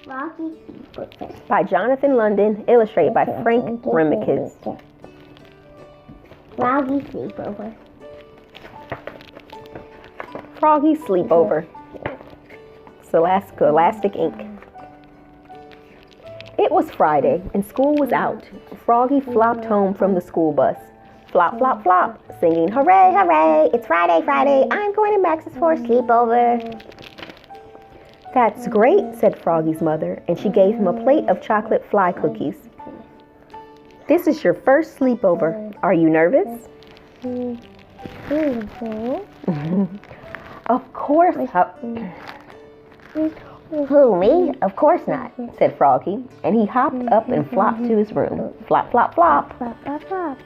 Froggy Sleepover. By Jonathan London, illustrated by Frank Remekes. Froggy Sleepover. Froggy Sleepover. Scholastic Ink. It was Friday and school was out. Froggy flopped home from the school bus. Flop, flop, flop, singing, hooray, hooray, it's Friday, Friday, I'm going to Max's for a sleepover. That's great, said Froggy's mother, and she gave him a plate of chocolate fly cookies. This is your first sleepover. Are you nervous? Of course. Who, me? Of course not, said Froggy, and he hopped up and flopped to his room. Flop, flop, flop. Flop, flop, flop.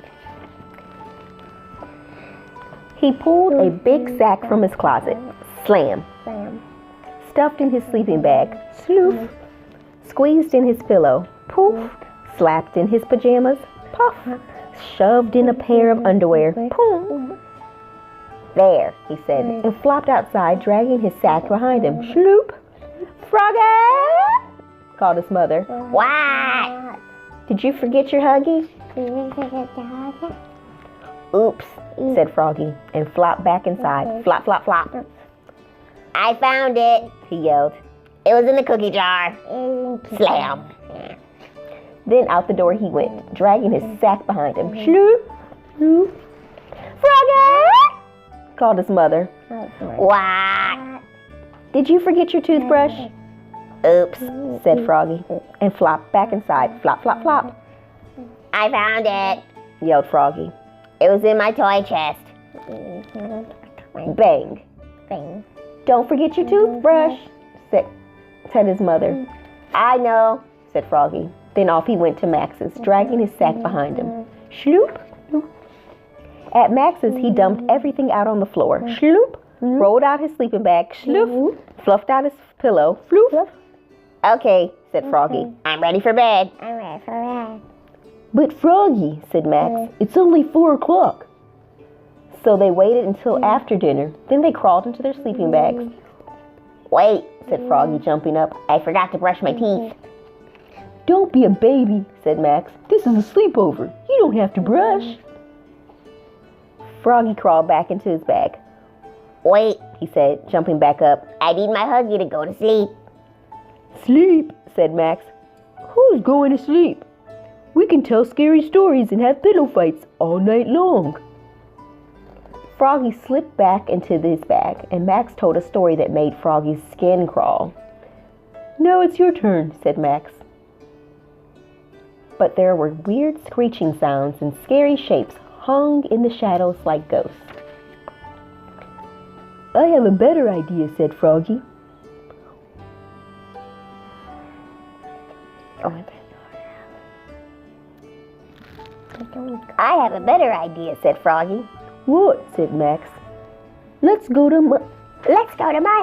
He pulled a big sack from his closet. Slam. Slam. Stuffed in his sleeping bag. Sloof. Squeezed in his pillow. Poof. Slapped in his pajamas. Puff. Shoved in a pair of underwear. Boom. There, he said, and flopped outside, dragging his sack behind him. Sloop. Froggy! Called his mother. What? Did you forget your huggy? Did you forget the huggy? Oops, said Froggy, and flopped back inside. Flop, flop, flop. I found it, he yelled. It was in the cookie jar. Slam. Then out the door he went, dragging his sack behind him. Sloop. Froggy! Called his mother. What? Did you forget your toothbrush? Oops, said Froggy, and flopped back inside. Flop, flop, flop. I found it, yelled Froggy. It was in my toy chest. Bang. Bang. Don't forget your toothbrush, said his mother. I know, said Froggy. Then off he went to Max's, dragging his sack behind him. Sloop. At Max's, he dumped everything out on the floor. Sloop. Rolled out his sleeping bag. Sloof. Fluffed out his pillow. Floof. Okay, said Froggy. I'm ready for bed. I'm ready for bed. But Froggy, said Max, it's only 4 o'clock. So they waited until after dinner. Then they crawled into their sleeping bags. Wait, said Froggy, jumping up. I forgot to brush my teeth. Don't be a baby, said Max. This is a sleepover. You don't have to brush. Froggy crawled back into his bag. Wait, he said, jumping back up. I need my huggy to go to sleep. Sleep, said Max. Who's going to sleep? We can tell scary stories and have pillow fights all night long. Froggy slipped back into his bag, and Max told a story that made Froggy's skin crawl. Now it's your turn, said Max. But there were weird screeching sounds and scary shapes hung in the shadows like ghosts. I have a better idea, said Froggy. I have a better idea, said Froggy. What? Said Max. Let's go to my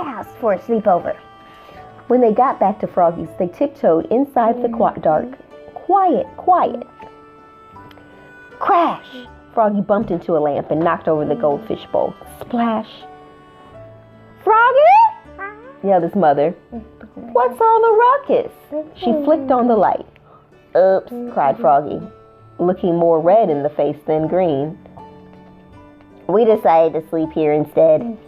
house for a sleepover. When they got back to Froggy's, they tiptoed inside the dark. Quiet, quiet. Crash! Froggy bumped into a lamp and knocked over the goldfish bowl. Splash! Froggy! Yelled his mother. What's all the ruckus? She flicked on the light. Oops, cried Froggy, looking more red in the face than green. We decided to sleep here instead.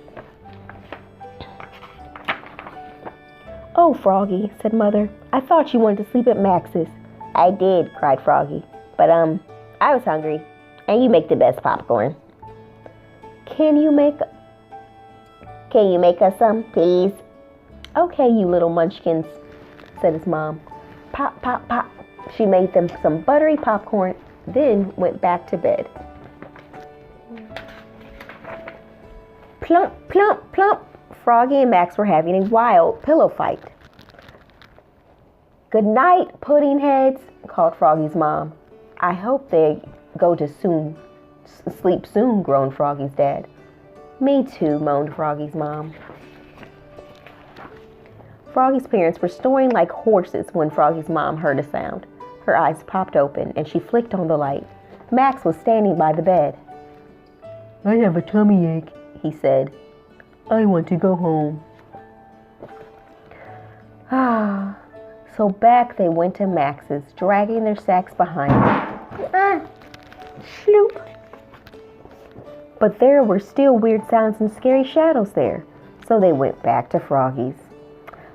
Oh, Froggy, said Mother. I thought you wanted to sleep at Max's. I did, cried Froggy. But, I was hungry. And you make the best popcorn. Can you make us some, please? Okay, you little munchkins, said his mom. Pop, pop, pop. She made them some buttery popcorn, then went back to bed. Plump, plump, plump. Froggy and Max were having a wild pillow fight. Good night, pudding heads, called Froggy's mom. I hope they go to sleep soon, groaned Froggy's dad. Me too, moaned Froggy's mom. Froggy's parents were snoring like horses when Froggy's mom heard a sound. Her eyes popped open and she flicked on the light. Max was standing by the bed. I have a tummy ache, he said. I want to go home. Ah, So back they went to Max's, dragging their sacks behind them. Sloop. But there were still weird sounds and scary shadows there, so they went back to Froggy's.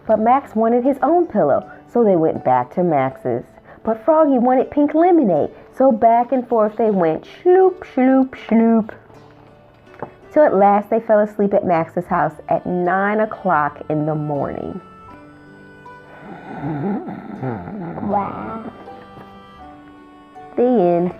But Max wanted his own pillow, so they went back to Max's. But Froggy wanted pink lemonade, so back and forth they went, sloop, sloop, sloop. Till at last they fell asleep at Max's house at 9 o'clock in the morning. Wow. The end.